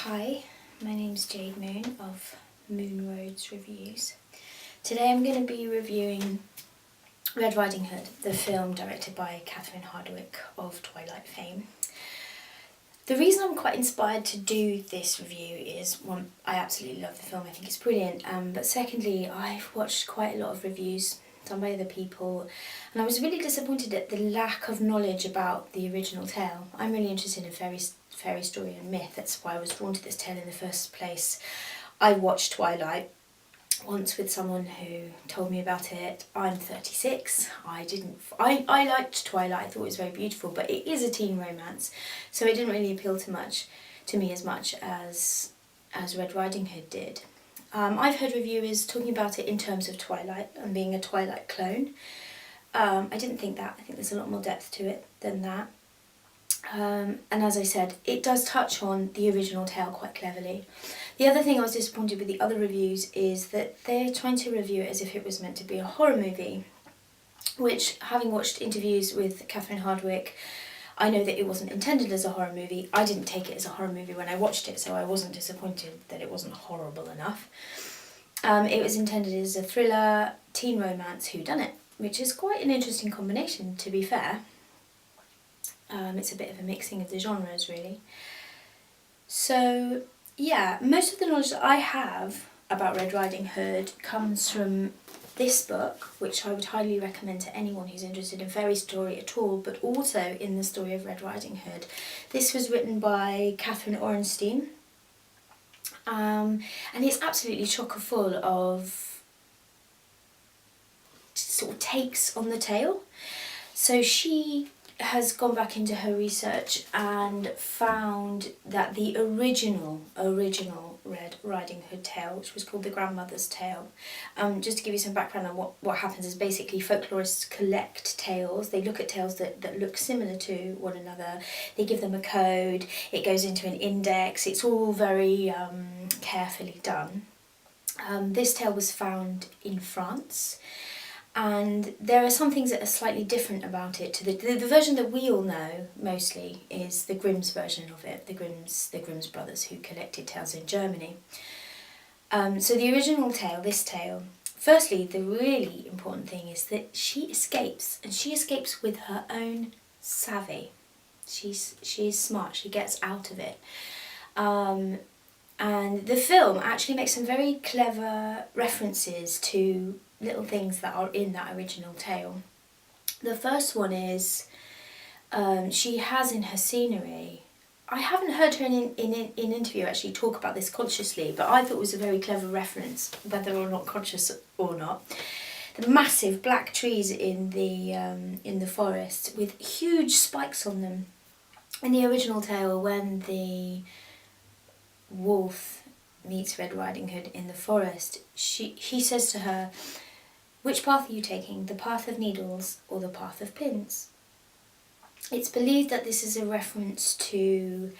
Hi, my name's Jade Moon of Moon Roads Reviews. Today I'm going to be reviewing Red Riding Hood, the film directed by Catherine Hardwicke of Twilight fame. The reason I'm quite inspired to do this review is, one, I absolutely love the film, I think it's brilliant, but secondly, I've watched quite a lot of reviews done by other people, and I was really disappointed at the lack of knowledge about the original tale. I'm really interested in fairy story and myth. That's why I was drawn to this tale in the first place. I watched Twilight once with someone who told me about it. I'm 36. I liked Twilight. I thought it was very beautiful, but it is a teen romance, so it didn't really appeal to me as much as Red Riding Hood did. I've heard reviewers talking about it in terms of Twilight and being a Twilight clone. I didn't think that. I think there's a lot more depth to it than that. And as I said, it does touch on the original tale quite cleverly. The other thing I was disappointed with the other reviews is that they're trying to review it as if it was meant to be a horror movie, which, having watched interviews with Catherine Hardwicke, I know that it wasn't intended as a horror movie. I didn't take it as a horror movie when I watched it, so I wasn't disappointed that it wasn't horrible enough. It was intended as a thriller, teen romance, whodunit, which is quite an interesting combination, to be fair. It's a bit of a mixing of the genres, really. So, yeah, most of the knowledge that I have about Red Riding Hood comes from this book, which I would highly recommend to anyone who's interested in fairy story at all, but also in the story of Red Riding Hood. This was written by Catherine Ornstein, and it's absolutely chock full of sort of takes on the tale. So she has gone back into her research and found that the original Red Riding Hood tale, which was called The Grandmother's Tale, just to give you some background on what happens is basically folklorists collect tales. They look at tales that look similar to one another, they give them a code, it goes into an index, it's all very carefully done. This tale was found in France, and there are some things that are slightly different about it. To the version that we all know mostly is the Grimm's version of it, the Grimm's brothers who collected tales in Germany. So the original tale, this tale, firstly, the really important thing is that she escapes, and she escapes with her own savvy. She's smart, she gets out of it. And the film actually makes some very clever references to little things that are in that original tale. The first one is she has in her scenery, I haven't heard her in interview actually talk about this consciously, but I thought it was a very clever reference, whether or not conscious or not. The massive black trees in the forest with huge spikes on them. In the original tale, when the wolf meets Red Riding Hood in the forest, he says to her, "Which path are you taking, the path of needles or the path of pins?" It's believed that this is a reference to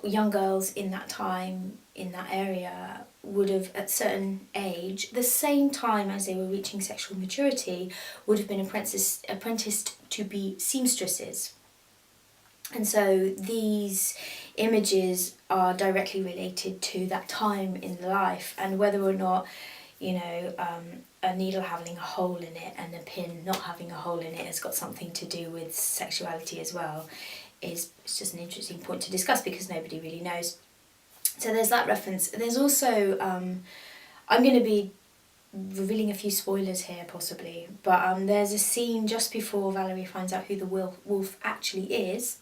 young girls in that time, in that area, would have, at certain age, the same time as they were reaching sexual maturity, would have been apprenticed to be seamstresses. And so these images are directly related to that time in life, and whether or not, a needle having a hole in it and a pin not having a hole in it has got something to do with sexuality as well, it's just an interesting point to discuss because nobody really knows. So there's that reference. There's also, I'm going to be revealing a few spoilers here possibly, but there's a scene just before Valerie finds out who the wolf actually is,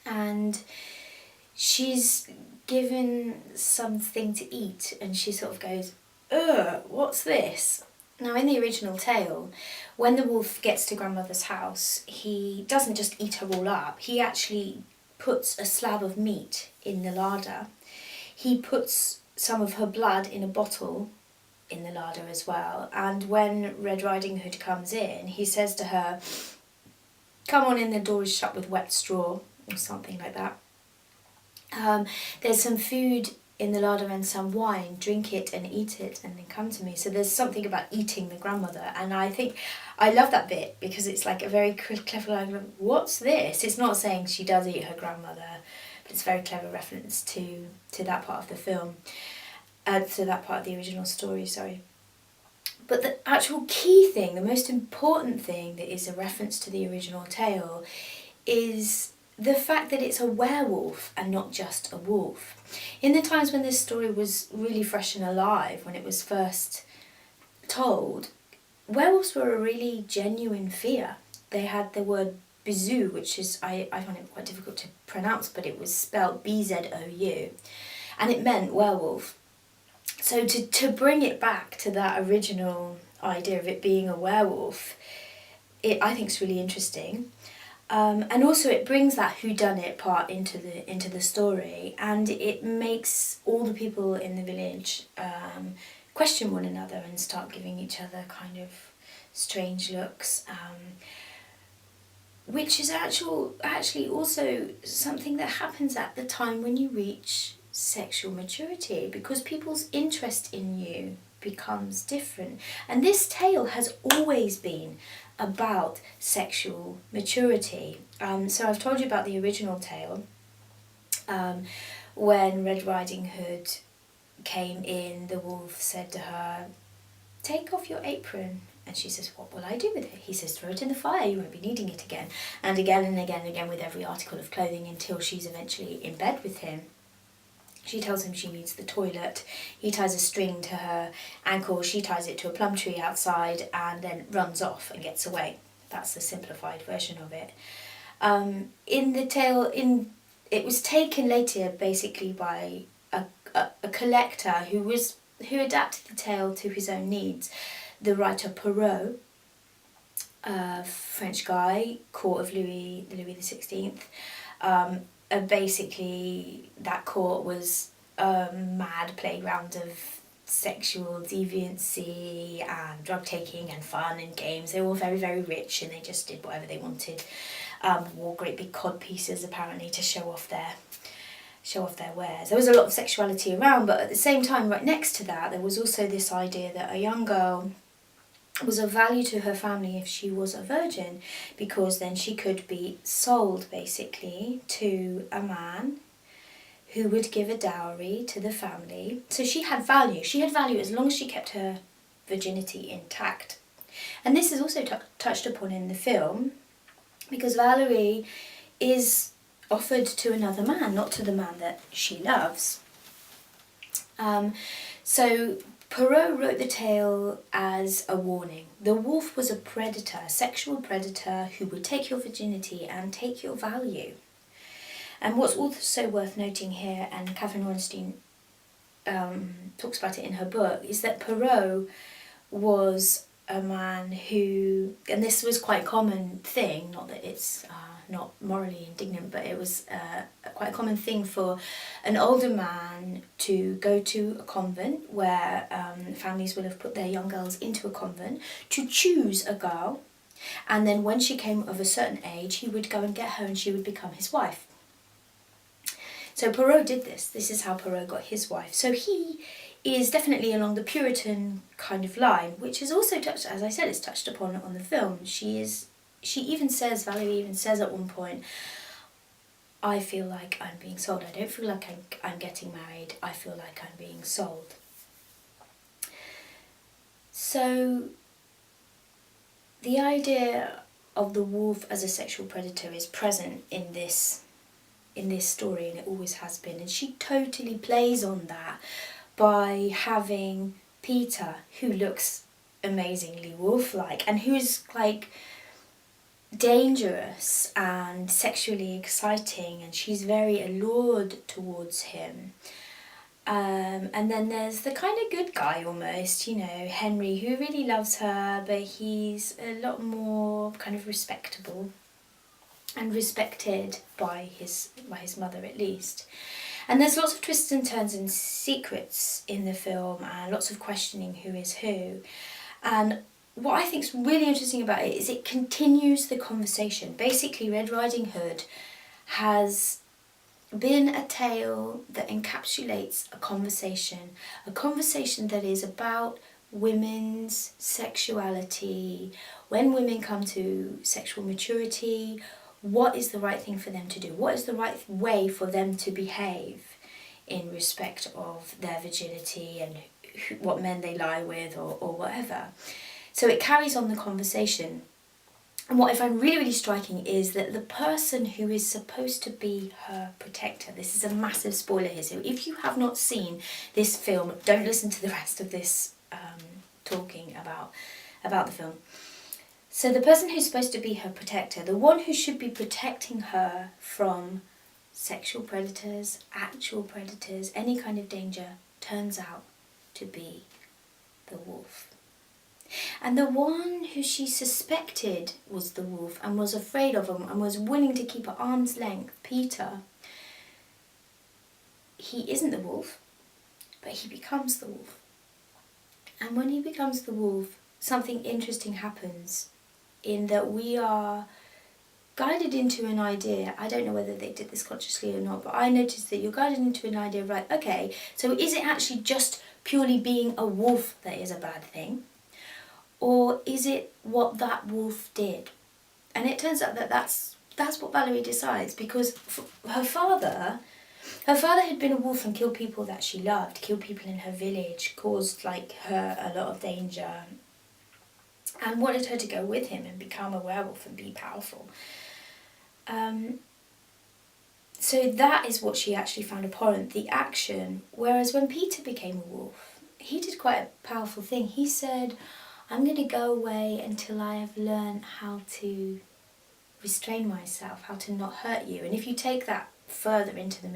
and she's given something to eat and she sort of goes, "Ugh, what's this?" Now in the original tale, when the wolf gets to Grandmother's house, he doesn't just eat her all up, he actually puts a slab of meat in the larder. He puts some of her blood in a bottle in the larder as well, and when Red Riding Hood comes in, he says to her, "Come on in, the door is shut with wet straw," or something like that. There's some food in the larder and some wine, drink it and eat it and then come to me. So there's something about eating the grandmother, and I think I love that bit because it's like a very clever line of, what's this? It's not saying she does eat her grandmother, but it's a very clever reference to that part of the film, to that part of the original story, sorry. But the actual key thing, the most important thing that is a reference to the original tale is the fact that it's a werewolf and not just a wolf. In the times when this story was really fresh and alive, when it was first told, werewolves were a really genuine fear. They had the word bizou, which is, I find it quite difficult to pronounce, but it was spelled B-Z-O-U, and it meant werewolf. So to bring it back to that original idea of it being a werewolf, I think is really interesting. And also it brings that whodunit part into the story, and it makes all the people in the village question one another and start giving each other kind of strange looks, which is actually also something that happens at the time when you reach sexual maturity, because people's interest in you becomes different. And this tale has always been about sexual maturity. So I've told you about the original tale, when Red Riding Hood came in, the wolf said to her, "Take off your apron." And she says, "What will I do with it?" He says, "Throw it in the fire, you won't be needing it again." And again and again and again with every article of clothing, until she's eventually in bed with him. She tells him she needs the toilet. He ties a string to her ankle, she ties it to a plum tree outside, and then runs off and gets away. That's the simplified version of it. In the tale, it was taken later basically by a collector who adapted the tale to his own needs. The writer Perraults, a French guy, court of Louis XVI. Basically, that court was a mad playground of sexual deviancy and drug taking and fun and games. They were all very, very rich, and they just did whatever they wanted. Wore great big cod pieces apparently to show off their wares. There was a lot of sexuality around, but at the same time, right next to that, there was also this idea that a young girl was of value to her family if she was a virgin, because then she could be sold basically to a man who would give a dowry to the family. So she had value. She had value as long as she kept her virginity intact. And this is also touched upon in the film, because Valerie is offered to another man, not to the man that she loves. So Perrault wrote the tale as a warning. The wolf was a predator, a sexual predator who would take your virginity and take your value. And what's also worth noting here, and Catherine Ornstein talks about it in her book, is that Perrault was a man who, and this was quite a common thing, not that it's not morally indignant, but it was quite a common thing for an older man to go to a convent where families would have put their young girls into a convent, to choose a girl, and then when she came of a certain age, he would go and get her and she would become his wife. So Perrault did this. This is how Perrault got his wife. So he is definitely along the Puritan kind of line, which is also touched, as I said, it's touched upon on the film. Valerie even says at one point, "I feel like I'm being sold. I don't feel like I'm getting married. I feel like I'm being sold." So the idea of the wolf as a sexual predator is present in this story, and it always has been. And she totally plays on that by having Peter, who looks amazingly wolf-like and who's like dangerous and sexually exciting, and she's very allured towards him. And then there's the kind of good guy almost, Henry, who really loves her, but he's a lot more kind of respectable and respected by his mother at least. And there's lots of twists and turns and secrets in the film, and lots of questioning who is who. And what I think is really interesting about it is it continues the conversation. Basically, Red Riding Hood has been a tale that encapsulates a conversation that is about women's sexuality, when women come to sexual maturity, what is the right thing for them to do? What is the right way for them to behave in respect of their virginity and what men they lie with or whatever. So it carries on the conversation. And what I find really, really striking is that the person who is supposed to be her protector, this is a massive spoiler here, so if you have not seen this film, don't listen to the rest of this talking about the film. So the person who's supposed to be her protector, the one who should be protecting her from sexual predators, actual predators, any kind of danger, turns out to be the wolf. And the one who she suspected was the wolf and was afraid of him and was willing to keep at arm's length, Peter, he isn't the wolf, but he becomes the wolf. And when he becomes the wolf, something interesting happens in that we are guided into an idea. I don't know whether they did this consciously or not, but I noticed that you're guided into an idea of, right, okay, so is it actually just purely being a wolf that is a bad thing? Or is it what that wolf did? And it turns out that that's what Valerie decides, because her father had been a wolf and killed people that she loved, killed people in her village, caused her a lot of danger, and wanted her to go with him and become a werewolf and be powerful. So that is what she actually found abhorrent, the action. Whereas when Peter became a wolf, he did quite a powerful thing. He said, I'm going to go away until I have learned how to restrain myself, how to not hurt you. And if you take that further into the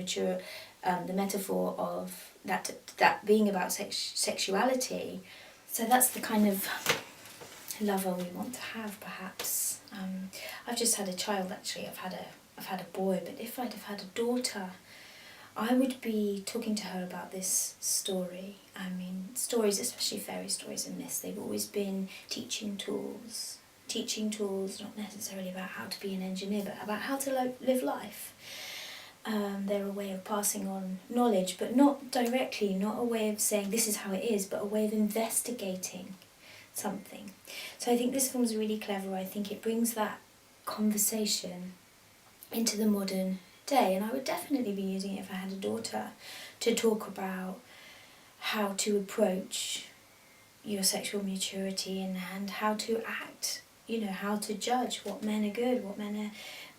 metaphor of that being about sexuality, so that's the kind of lover we want to have, perhaps. I've just had a child, actually. I've had a boy, but if I'd have had a daughter, I would be talking to her about this story. I mean, stories, especially fairy stories and myths, they've always been teaching tools. Teaching tools, not necessarily about how to be an engineer, but about how to live life. They're a way of passing on knowledge, but not directly, not a way of saying this is how it is, but a way of investigating something. So I think this film's really clever. I think it brings that conversation into the modern day, and I would definitely be using it if I had a daughter, to talk about how to approach your sexual maturity and how to act, how to judge what men are good, what men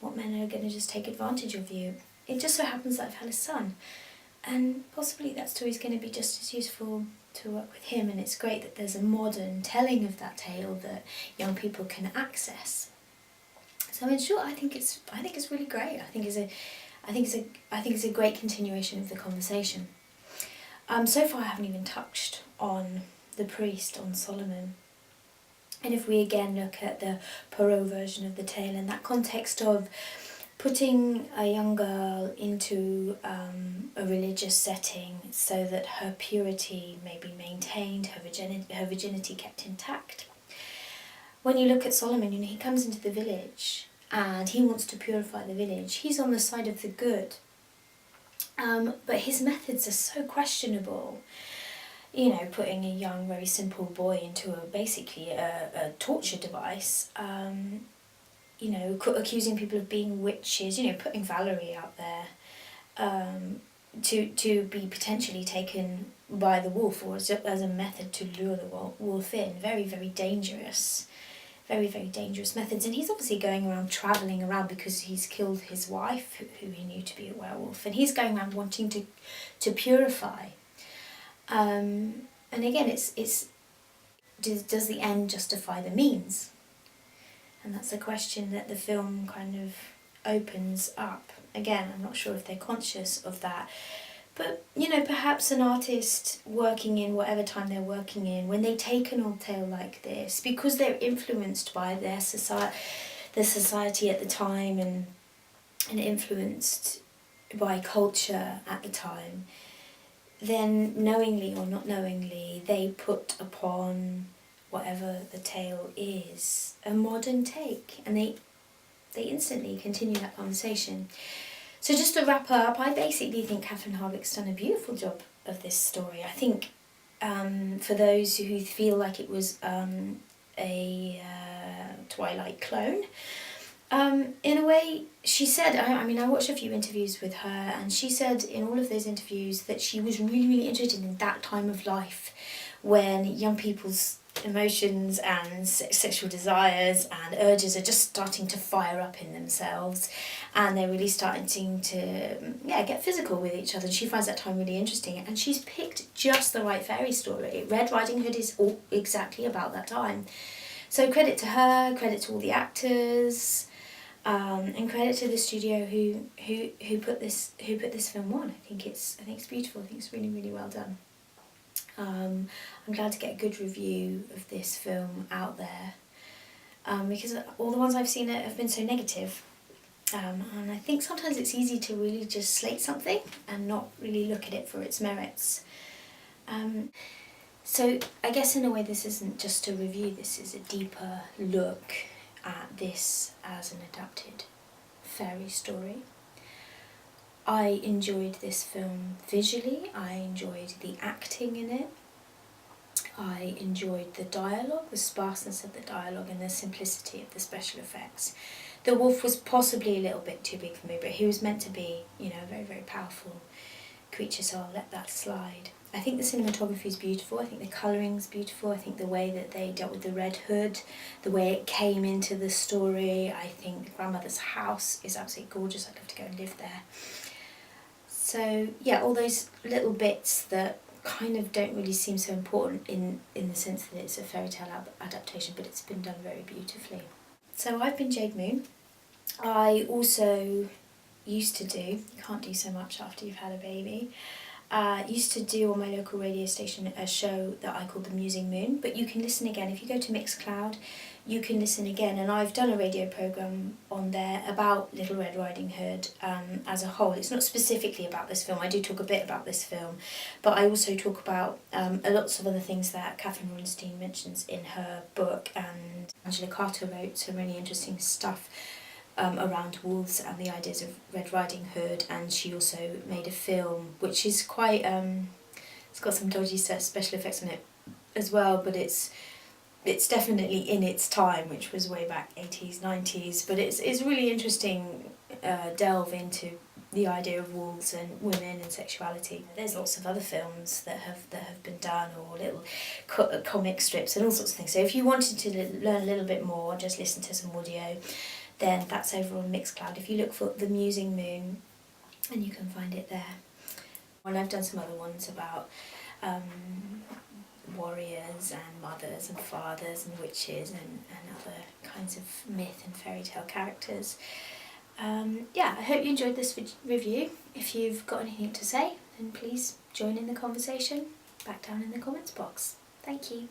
are going to just take advantage of you. It just so happens that I've had a son, and possibly that story's going to be just as useful to work with him, and it's great that there's a modern telling of that tale that young people can access. So in short, I think it's really great. I think it's a great continuation of the conversation. So far I haven't even touched on the priest, on Solomon. And if we again look at the Perrault version of the tale in that context of putting a young girl into a religious setting so that her purity may be maintained, her virginity kept intact. When you look at Solomon, he comes into the village and he wants to purify the village. He's on the side of the good. But his methods are so questionable. Putting a young, very simple boy into basically a torture device. Accusing people of being witches, putting Valerie out there to be potentially taken by the wolf, or as a method to lure the wolf in. Very, very dangerous. Very, very dangerous methods. And he's obviously going around, travelling around, because he's killed his wife, who he knew to be a werewolf. And he's going around wanting to purify. And again, it's does the end justify the means? And that's a question that the film kind of opens up. Again, I'm not sure if they're conscious of that. But, perhaps an artist working in whatever time they're working in, when they take an old tale like this, because they're influenced by their society at the time and influenced by culture at the time, then knowingly or not knowingly, they put upon whatever the tale is a modern take, and they instantly continue that conversation. So just to wrap up, I basically think Catherine Hardwicke's done a beautiful job of this story. I think for those who feel like it was a Twilight clone, In a way, she said, I mean, I watched a few interviews with her, and she said in all of those interviews that she was really, really interested in that time of life when young people's emotions and sexual desires and urges are just starting to fire up in themselves, and they're really starting to get physical with each other. And she finds that time really interesting, and she's picked just the right fairy story. Red Riding Hood is all exactly about that time. So credit to her, credit to all the actors, and credit to the studio who put this film on. I think it's beautiful. I think it's really, really well done. I'm glad to get a good review of this film out there, because all the ones I've seen have been so negative. And I think sometimes it's easy to really just slate something and not really look at it for its merits. So I guess in a way this isn't just a review, this is a deeper look at this as an adapted fairy story. I enjoyed this film visually, I enjoyed the acting in it, I enjoyed the dialogue, the sparseness of the dialogue and the simplicity of the special effects. The wolf was possibly a little bit too big for me, but he was meant to be, a very, very powerful creature, so I'll let that slide. I think the cinematography is beautiful, I think the colouring's beautiful, I think the way that they dealt with the Red Hood, the way it came into the story, I think the grandmother's house is absolutely gorgeous, I'd love to go and live there. So yeah, all those little bits that kind of don't really seem so important in the sense that it's a fairy tale adaptation, but it's been done very beautifully. So I've been Jade Moon. I also used to do, you can't do so much after you've had a baby, used to do on my local radio station a show that I called The Musing Moon, but you can listen again. If you go to Mixcloud, you can listen again, and I've done a radio programme on there about Little Red Riding Hood as a whole. It's not specifically about this film, I do talk a bit about this film, but I also talk about lots of other things that Catherine Ronstein mentions in her book, and Angela Carter wrote some really interesting stuff around wolves and the ideas of Red Riding Hood, and she also made a film which is quite, it's got some dodgy special effects on it as well, but it's definitely in its time, which was way back 80s, 90s, but it's really interesting delve into the idea of wolves and women and sexuality. There's lots of other films that have been done, or little comic strips and all sorts of things. So if you wanted to learn a little bit more, just listen to some audio, then that's over on Mixcloud. If you look for The Musing Moon, and you can find it there. And I've done some other ones about warriors and mothers and fathers and witches and other kinds of myth and fairy tale characters. I hope you enjoyed this review. If you've got anything to say, then please join in the conversation back down in the comments box. Thank you.